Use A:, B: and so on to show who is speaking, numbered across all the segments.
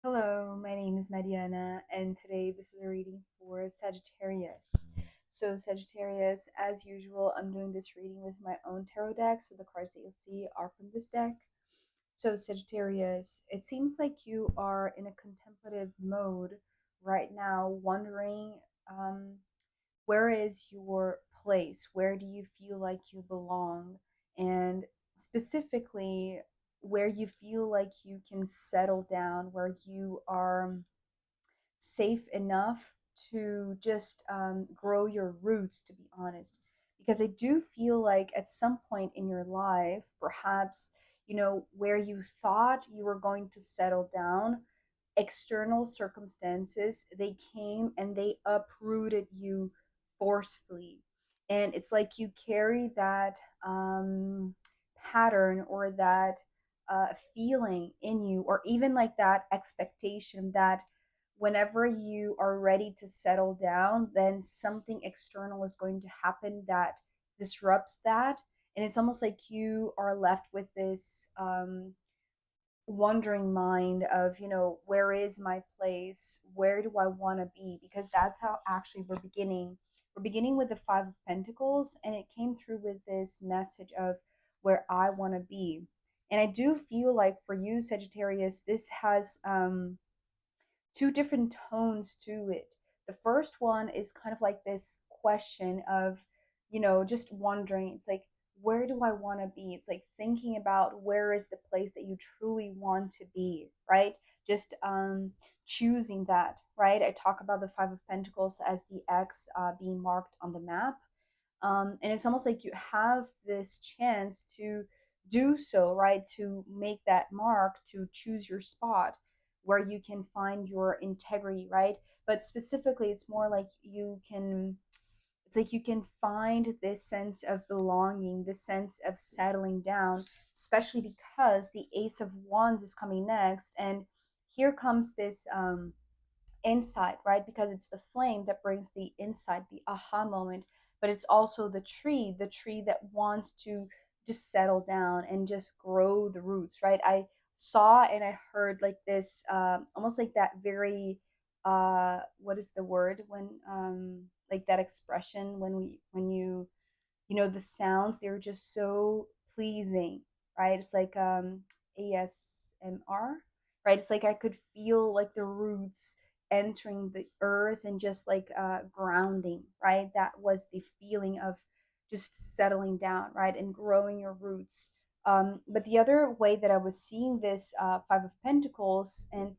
A: Hello, my name is Mariana, and today this is a reading for Sagittarius. So, Sagittarius, as usual, I'm doing this reading with my own tarot deck, so the cards that you'll see are from this deck. So, Sagittarius, it seems like you are in a contemplative mode right now, wondering where is your place? Where do you feel like you belong? And specifically, where you feel like you can settle down, where you are safe enough to just grow your roots, to be honest. Because I do feel like at some point in your life, perhaps, where you thought you were going to settle down, external circumstances, they came and they uprooted you forcefully. And it's like you carry that pattern or that feeling in you, or even like that expectation that whenever you are ready to settle down, then something external is going to happen that disrupts that. And it's almost like you are left with this wandering mind of, where is my place? Where do I want to be? Because that's how actually we're beginning. We're beginning with the Five of Pentacles, and it came through with this message of where I want to be. And I do feel like for you, Sagittarius, this has two different tones to it. The first one is kind of like this question of, just wondering. It's like, where do I want to be? It's like thinking about where is the place that you truly want to be, right? Just choosing that, right? I talk about the Five of Pentacles as the X being marked on the map. And it's almost like you have this chance to do so, right? To make that mark, to choose your spot where you can find your integrity, right? But specifically, it's more like it's like you can find this sense of belonging, this sense of settling down, especially because the Ace of Wands is coming next. And here comes this insight, right? Because it's the flame that brings the insight, the aha moment, but it's also the tree that wants to just settle down and just grow the roots, right? I saw and I heard like this, almost like that very, what is the word when, like that expression when the sounds, they're just so pleasing, right? It's like ASMR, right? It's like I could feel like the roots entering the earth and just like grounding, right? That was the feeling of just settling down, right? And growing your roots. But the other way that I was seeing this Five of Pentacles and,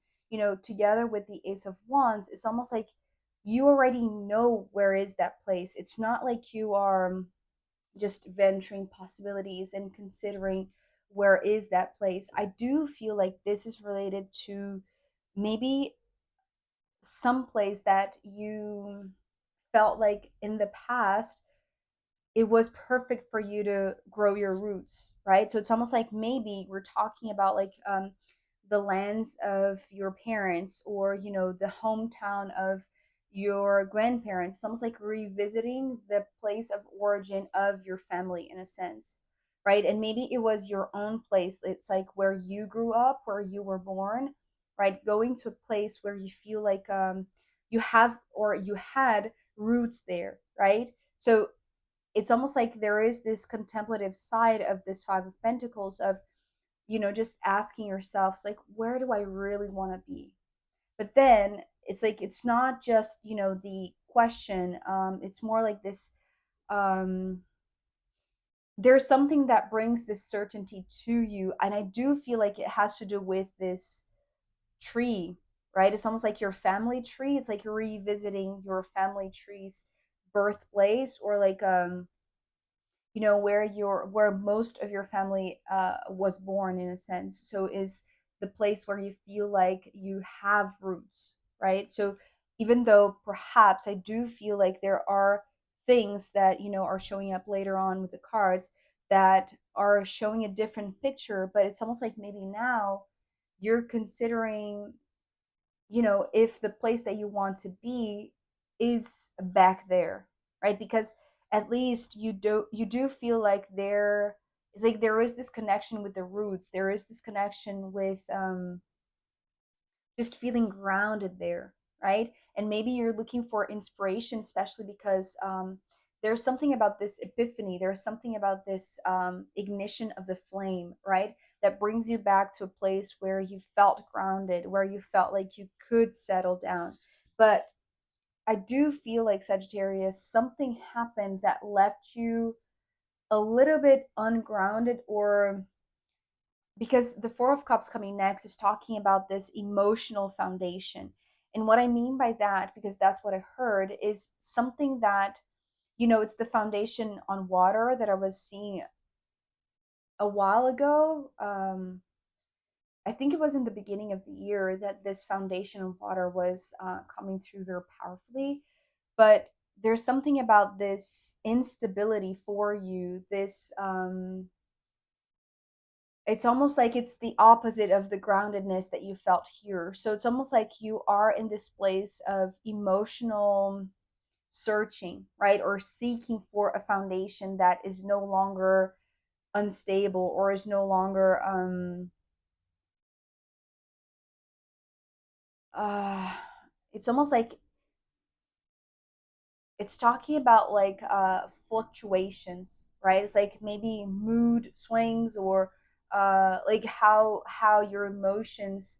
A: together with the Ace of Wands, it's almost like you already know where is that place. It's not like you are just venturing possibilities and considering where is that place. I do feel like this is related to maybe some place that you felt like in the past it was perfect for you to grow your roots, right? So it's almost like maybe we're talking about like the lands of your parents, or the hometown of your grandparents. It's almost like revisiting the place of origin of your family in a sense, right? And maybe it was your own place. It's like where you grew up, where you were born, right? Going to a place where you feel like you have or you had roots there, right? So it's almost like there is this contemplative side of this Five of Pentacles of, just asking yourselves, like, where do I really want to be? But then it's like, it's not just, the question. It's more like this, um, there's something that brings this certainty to you. And I do feel like it has to do with this tree, right? It's almost like your family tree. It's like you're revisiting your family tree's birthplace, or like where most of your family was born in a sense. So is the place where you feel like you have roots, right? So even though perhaps I do feel like there are things that are showing up later on with the cards that are showing a different picture, but it's almost like maybe now you're considering, if the place that you want to be is back there, right? Because at least you do feel like there is, like, there is this connection with the roots, there is this connection with just feeling grounded there, right? And maybe you're looking for inspiration, especially because there's something about this epiphany, there's something about this ignition of the flame, right? That brings you back to a place where you felt grounded, where you felt like you could settle down. But I do feel like, Sagittarius, something happened that left you a little bit ungrounded, or because the Four of Cups coming next is talking about this emotional foundation. And what I mean by that, because that's what I heard, is something that, it's the foundation on water that I was seeing a while ago. I think it was in the beginning of the year that this foundation on water was coming through very powerfully. But there's something about this instability for you, this it's almost like it's the opposite of the groundedness that you felt here. So it's almost like you are in this place of emotional searching, right? Or seeking for a foundation that is no longer unstable, or is no longer uh it's almost like it's talking about like fluctuations, right? It's like maybe mood swings, or like how your emotions,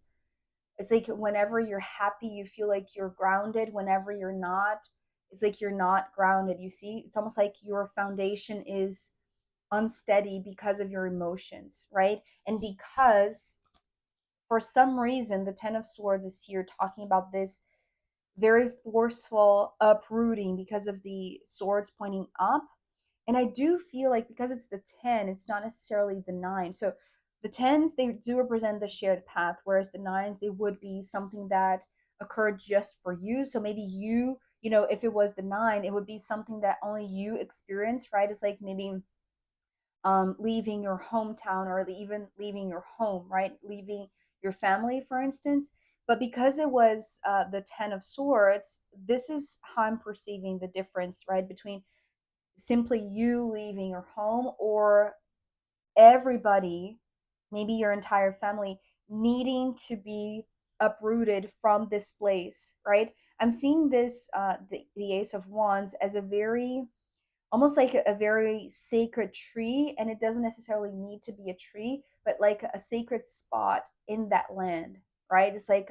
A: it's like whenever you're happy, you feel like you're grounded. Whenever you're not, it's like you're not grounded. You see, it's almost like your foundation is unsteady because of your emotions, right? And because for some reason, the Ten of Swords is here talking about this very forceful uprooting because of the swords pointing up. And I do feel like because it's the 10, it's not necessarily the 9. So the 10s, they do represent the shared path, whereas the 9s, they would be something that occurred just for you. So maybe if it was the 9, it would be something that only you experience, right? It's like maybe leaving your hometown, or even leaving your home, right? Leaving your family, for instance. But because it was the 10 of Swords, this is how I'm perceiving the difference, right? Between simply you leaving your home, or everybody, maybe your entire family, needing to be uprooted from this place, right? I'm seeing this, the Ace of Wands, as a very, almost like a very sacred tree, and it doesn't necessarily need to be a tree, but like a sacred spot in that land, right? It's like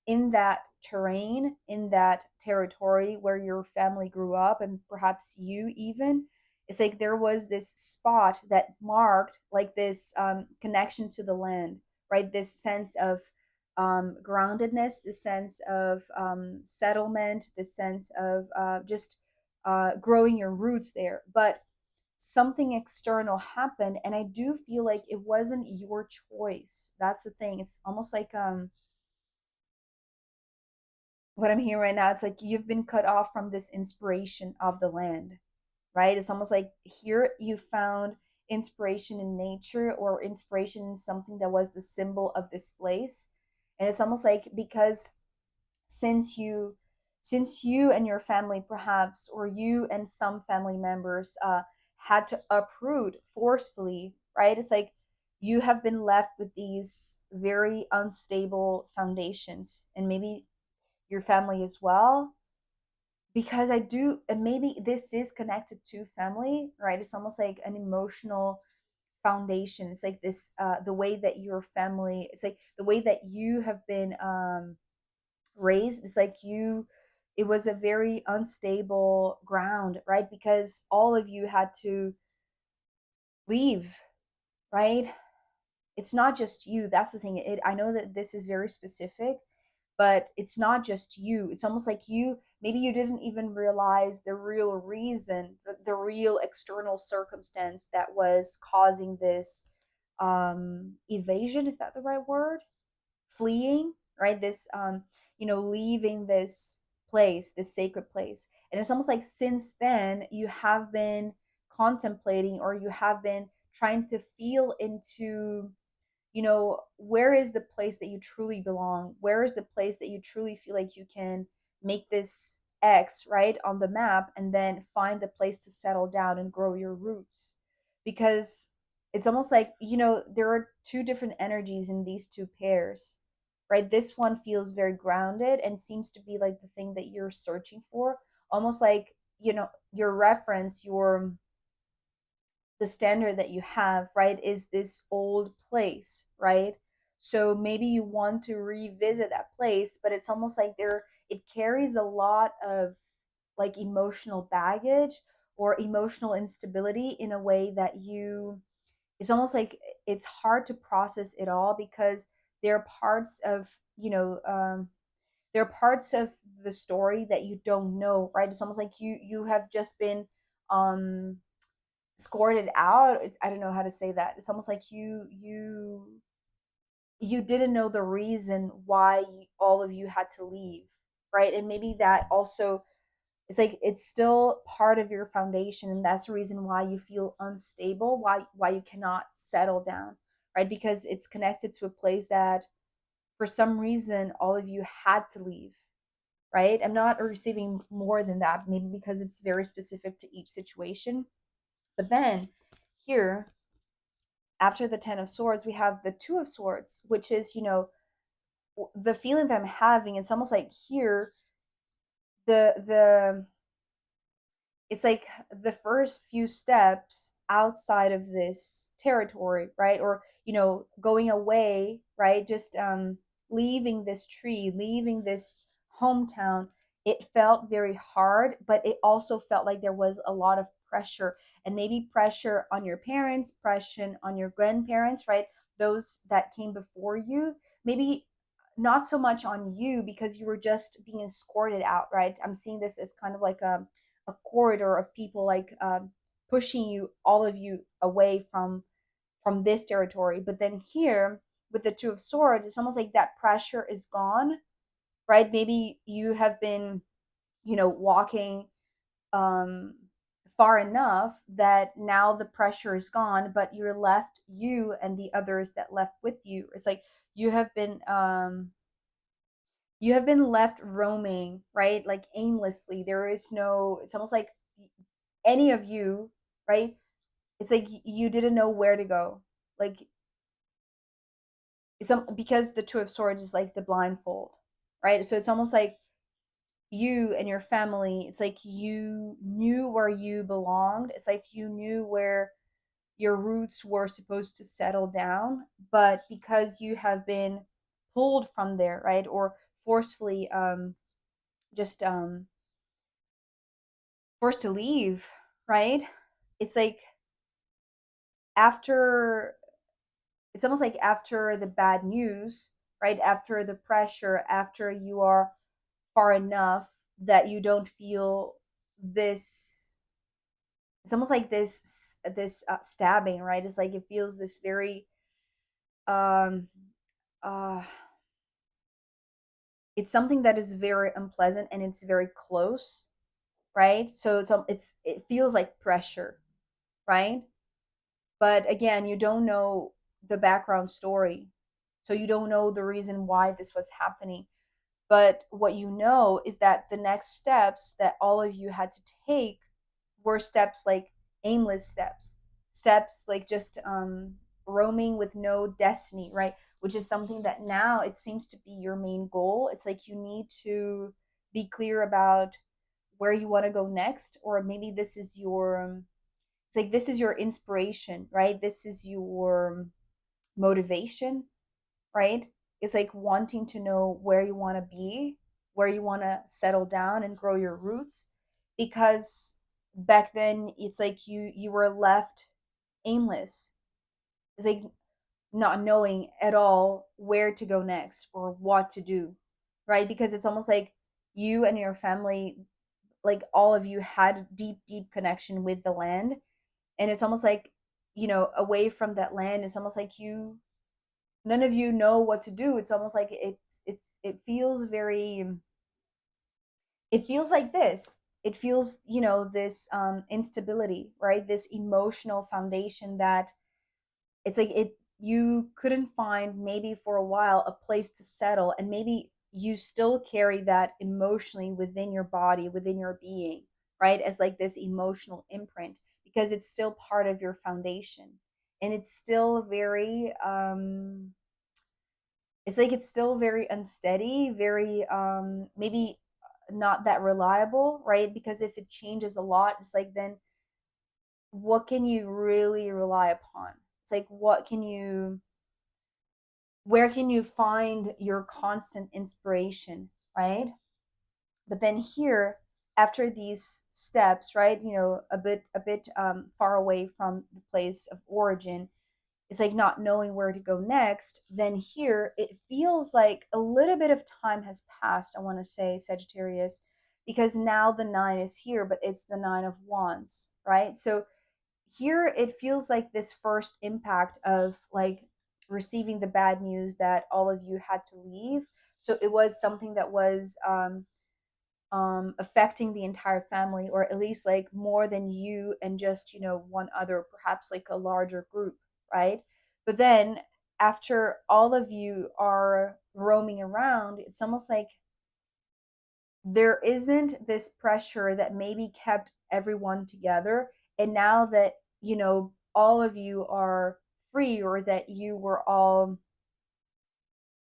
A: in that terrain, in that territory where your family grew up, and perhaps you even, it's like there was this spot that marked like this connection to the land, right? This sense of groundedness, this sense of settlement, this sense of just growing your roots there. But something external happened, and I do feel like it wasn't your choice. That's the thing. It's almost like what I'm hearing right now. It's like you've been cut off from this inspiration of the land, right? It's almost like here you found inspiration in nature, or inspiration in something that was the symbol of this place. And it's almost like because since you since you and your family, perhaps, or you and some family members had to uproot forcefully, right? It's like you have been left with these very unstable foundations, and maybe your family as well. Because I do, and maybe this is connected to family, right? It's almost like an emotional foundation. It's like this, the way that your family, it's like the way that you have been raised. It's like it was a very unstable ground, right? Because all of you had to leave, right? It's not just you. That's the thing. I know that this is very specific, but it's not just you. It's almost like maybe you didn't even realize the real reason, the real external circumstance that was causing this evasion. Is that the right word? Fleeing, right? This leaving this place, this sacred place. And it's almost like since then you have been contemplating, or you have been trying to feel into, where is the place that you truly belong? Where is the place that you truly feel like you can make this X, right, on the map, and then find the place to settle down and grow your roots? Because it's almost like, there are two different energies in these two pairs, right? This one feels very grounded and seems to be like the thing that you're searching for, almost like, your reference, your the standard that you have, right, is this old place, right? So maybe you want to revisit that place, but it's almost like it carries a lot of like emotional baggage or emotional instability in a way that it's almost like it's hard to process it all, because there are parts of, there are parts of the story that you don't know, right? It's almost like you have just been um scored it out. I don't know how to say that. It's almost like you didn't know the reason why all of you had to leave, right? And maybe that also, it's like it's still part of your foundation, and that's the reason why you feel unstable, why you cannot settle down, right? Because it's connected to a place that for some reason all of you had to leave, right? I'm not receiving more than that, maybe because it's very specific to each situation. But then here, after the 10 of swords, we have the 2 of swords, which is, the feeling that I'm having. It's almost like here, the it's like the first few steps outside of this territory, right? Or, going away, right? Just leaving this tree, leaving this hometown. It felt very hard, but it also felt like there was a lot of pressure, and maybe pressure on your parents, pressure on your grandparents, right? Those that came before you. Maybe not so much on you, because you were just being escorted out, right? I'm seeing this as kind of like a corridor of people, like pushing you, all of you, away from this territory. But then here, with the 2 of swords, it's almost like that pressure is gone, right? Maybe you have been, walking um far enough that now the pressure is gone, but you're left, you and the others that left with you. It's like you have been um you have been left roaming, right? Like aimlessly. There is no, it's almost like any of you, right? It's like you didn't know where to go. Like because the 2 of swords is like the blindfold, right? So it's almost like you and your family, it's like you knew where you belonged. It's like you knew where your roots were supposed to settle down, but because you have been pulled from there, right? Or forcefully just forced to leave, right? It's like after it's almost like after the bad news, right? After the pressure, after you are far enough that you don't feel this, it's almost like this stabbing, right? It's like it feels this very um uh it's something that is very unpleasant, and it's very close, right? So it feels like pressure, right? But again, you don't know the background story. So you don't know the reason why this was happening. But what you know is that the next steps that all of you had to take were steps like aimless steps, steps like just roaming with no destiny, right? Which is something that now it seems to be your main goal. It's like you need to be clear about where you want to go next, or maybe this is your it's like this is your inspiration, right? This is your motivation, right? It's like wanting to know where you want to be, where you want to settle down and grow your roots. Because back then it's like you were left aimless. It's like not knowing at all where to go next or what to do, right? Because it's almost like you and your family, like all of you, had deep connection with the land, and it's almost like, away from that land, it's almost like none of you know what to do. It's almost like it feels very, it feels like this, it feels, this instability, right? This emotional foundation that it's like you couldn't find, maybe for a while, a place to settle, and maybe you still carry that emotionally within your body, within your being, right? As like this emotional imprint, because it's still part of your foundation, and it's still very it's like it's still very unsteady, very maybe not that reliable, right? Because if it changes a lot, it's like then what can you really rely upon? It's like what can you, where can you find your constant inspiration, right? But then here, after these steps, right, you know, a bit far away from the place of origin, it's like not knowing where to go next. Then here it feels like a little bit of time has passed, I want to say, Sagittarius, because now the nine is here, but it's the nine of wands, right? So here it feels like this first impact of like receiving the bad news that all of you had to leave. So it was something that was affecting the entire family, or at least like more than you and just, you know, one other, perhaps like a larger group, right? But then after all of you are roaming around, it's almost like there isn't this pressure that maybe kept everyone together. And now that, you know, all of you are free, or that you were all,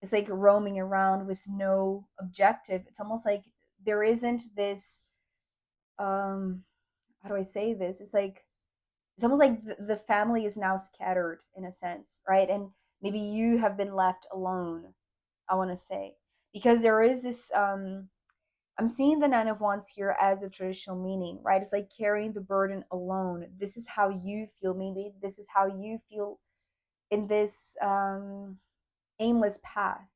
A: it's like roaming around with no objective, it's almost like there isn't this um how do I say this? It's like it's almost like the family is now scattered in a sense, right? And maybe you have been left alone, I want to say, because there is this I'm seeing the nine of wands here as a traditional meaning, right? It's like carrying the burden alone. This is how you feel. Maybe this is how you feel in this aimless path,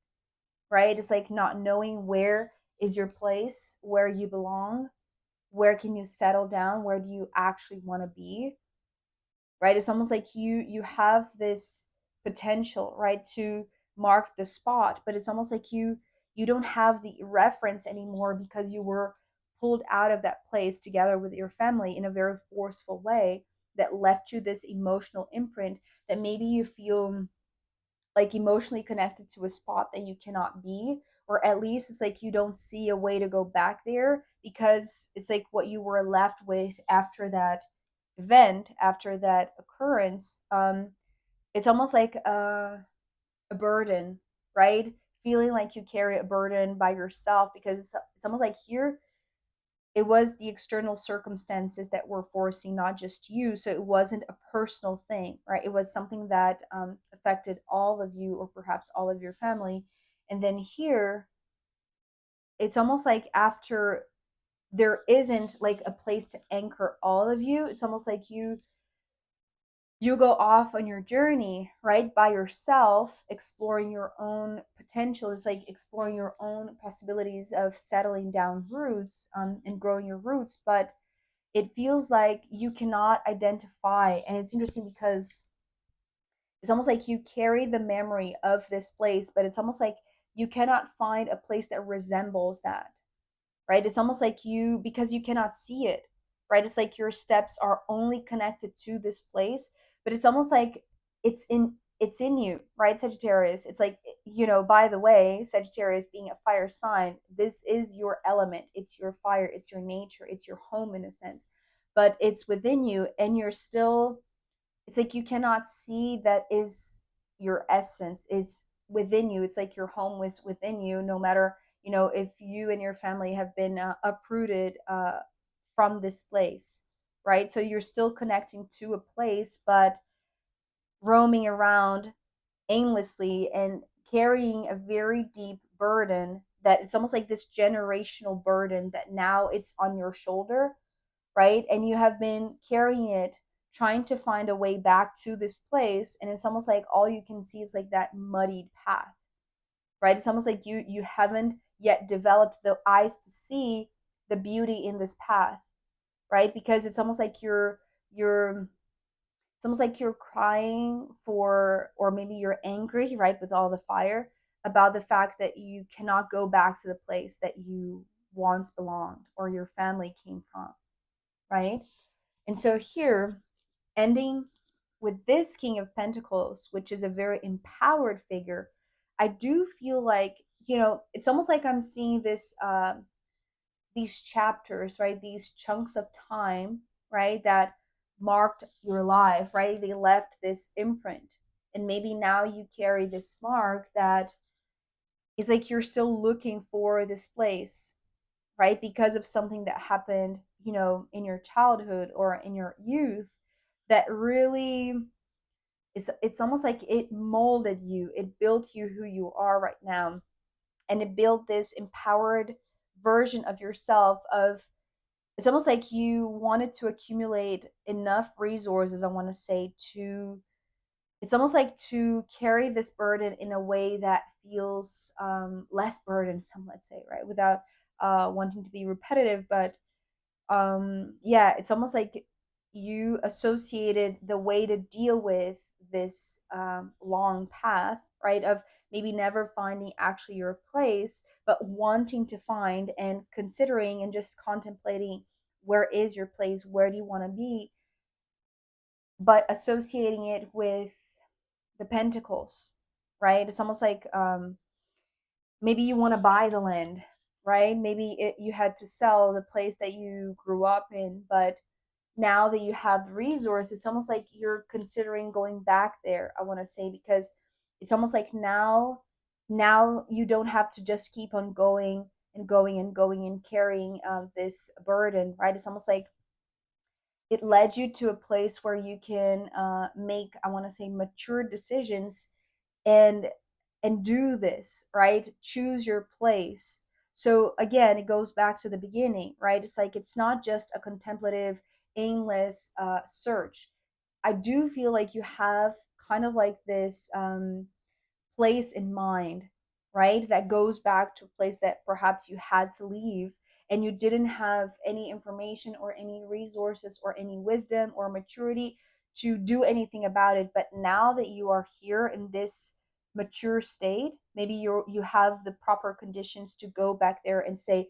A: right? It's like not knowing where is your place, where you belong, where can you settle down, where do you actually want to be, right? It's almost like you have this potential, right, to mark the spot, but it's almost like you don't have the reference anymore because you were pulled out of that place together with your family in a very forceful way that left you this emotional imprint that maybe you feel like emotionally connected to a spot that you cannot be, or at least it's like you don't see a way to go back there because it's like what you were left with after that event, after that occurrence. It's almost like a burden, right? Feeling like you carry a burden by yourself, because it's almost like here it was the external circumstances that were forcing not just you, so it wasn't a personal thing, right? It was something that affected all of you, or perhaps all of your family. And then here it's almost like after there isn't like a place to anchor all of you, it's almost like you go off on your journey, right, by yourself, exploring your own potential. It's like exploring your own possibilities of settling down roots, and growing your roots. But it feels like you cannot identify. And it's interesting because it's almost like you carry the memory of this place, but it's almost like you cannot find a place that resembles that, right? It's almost like you, because you cannot see it, right? It's like your steps are only connected to this place, but it's almost like it's in you, right, Sagittarius? It's like, you know, by the way, Sagittarius being a fire sign, this is your element. It's your fire, it's your nature, it's your home in a sense, but it's within you, and you're still, it's like you cannot see that is your essence. It's within you. It's like your home was within you, no matter, you know, if you and your family have been uprooted from this place, right? So you're still connecting to a place, but roaming around aimlessly and carrying a very deep burden, that it's almost like this generational burden that now it's on your shoulder, right? And you have been carrying it, trying to find a way back to this place, and it's almost like all you can see is like that muddied path, right? It's almost like you haven't yet developed the eyes to see the beauty in this path, right? Because it's almost like you're it's almost like you're crying for, or maybe you're angry, right, with all the fire, about the fact that you cannot go back to the place that you once belonged or your family came from, right? And so here, ending with this King of Pentacles, which is a very empowered figure, I do feel like, you know, it's almost like I'm seeing this these chapters, right? These chunks of time, right, that marked your life, right? They left this imprint. And maybe now you carry this mark that it's like you're still looking for this place, right? Because of something that happened, in your childhood or in your youth, that really it's almost like it molded you, it built you who you are right now, and it built this empowered version of yourself. Of It's almost like you wanted to accumulate enough resources, I want to say, to it's almost like to carry this burden in a way that feels less burdensome, let's say, right? Without wanting to be repetitive, but yeah, it's almost like you associated the way to deal with this long path, right? Of maybe never finding actually your place, but wanting to find and considering and just contemplating, where is your place, where do you want to be, but associating it with the pentacles, right? It's almost like maybe you want to buy the land, right? Maybe you had to sell the place that you grew up in, but now that you have the resource, it's almost like you're considering going back there, I want to say, because it's almost like now you don't have to just keep on going and going and going and carrying this burden, right? It's almost like it led you to a place where you can make, I want to say, mature decisions, and do this, right? Choose your place. So again, it goes back to the beginning, right? It's like it's not just a contemplative, aimless search. I do feel like you have kind of like this place in mind, right? That goes back to a place that perhaps you had to leave, and you didn't have any information or any resources or any wisdom or maturity to do anything about it. But now that you are here in this mature state, maybe you have the proper conditions to go back there and say,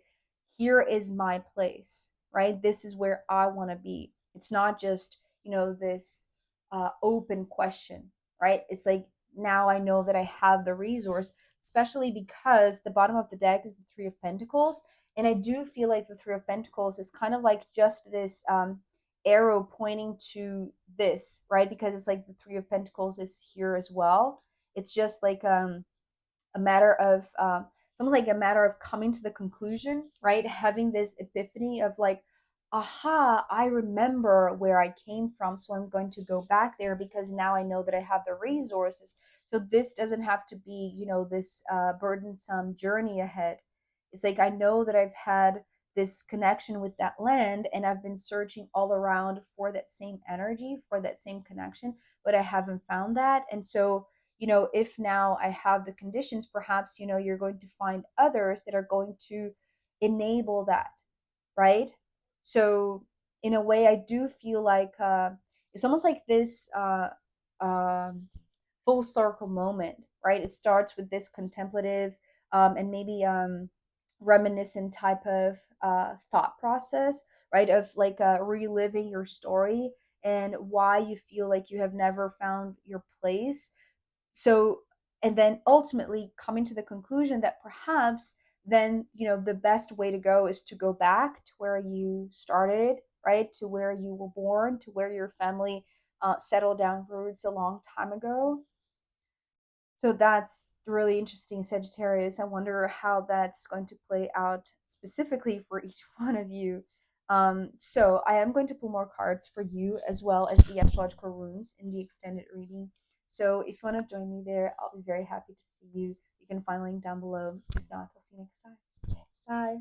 A: here is my place, right? This is where I want to be. It's not just, this open question, right? It's like, now I know that I have the resource, especially because the bottom of the deck is the Three of Pentacles. And I do feel like the Three of Pentacles is kind of like just this arrow pointing to this, right? Because it's like the Three of Pentacles is here as well. It's just like a matter of it's almost like a matter of coming to the conclusion, right? Having this epiphany of like, aha, I remember where I came from, so I'm going to go back there because now I know that I have the resources. So this doesn't have to be, this burdensome journey ahead. It's like I know that I've had this connection with that land, and I've been searching all around for that same energy, for that same connection, but I haven't found that. And so, if now I have the conditions, perhaps, you're going to find others that are going to enable that, right? So, in a way, I do feel like it's almost like this um, full circle moment, right? It starts with this contemplative and maybe reminiscent type of thought process, right? Of like reliving your story and why you feel like you have never found your place. So, and then ultimately coming to the conclusion that perhaps then, the best way to go is to go back to where you started, right? To where you were born, to where your family settled down roots a long time ago. So that's really interesting, Sagittarius. I wonder how that's going to play out specifically for each one of you. So I am going to pull more cards for you as well as the astrological runes in the extended reading. So if you want to join me there, I'll be very happy to see you. You can find a link down below. If not, I'll see you next time. Bye.